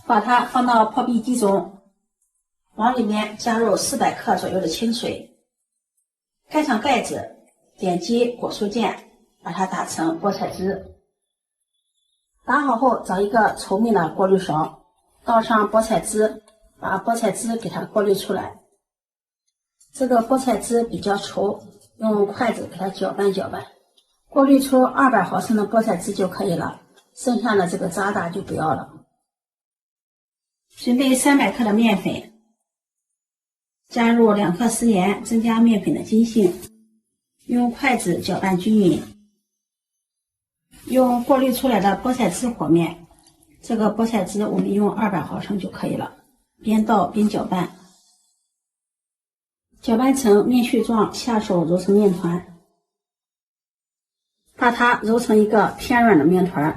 把它放到破壁机中，往里面加入400克左右的清水，盖上盖子，点击果蔬键，把它打成菠菜汁。打好后，找一个稠密的过滤勺，倒上菠菜汁，把菠菜汁给它过滤出来。这个菠菜汁比较稠，用筷子给它搅拌搅拌，过滤出200毫升的菠菜汁就可以了，剩下的这个渣渣就不要了。准备300克的面粉，加入2克食盐，增加面粉的筋性，用筷子搅拌均匀。用过滤出来的菠菜汁和面，这个菠菜汁我们用200毫升就可以了，边倒边搅拌，搅拌成面絮状，下手揉成面团，把它揉成一个偏软的面团。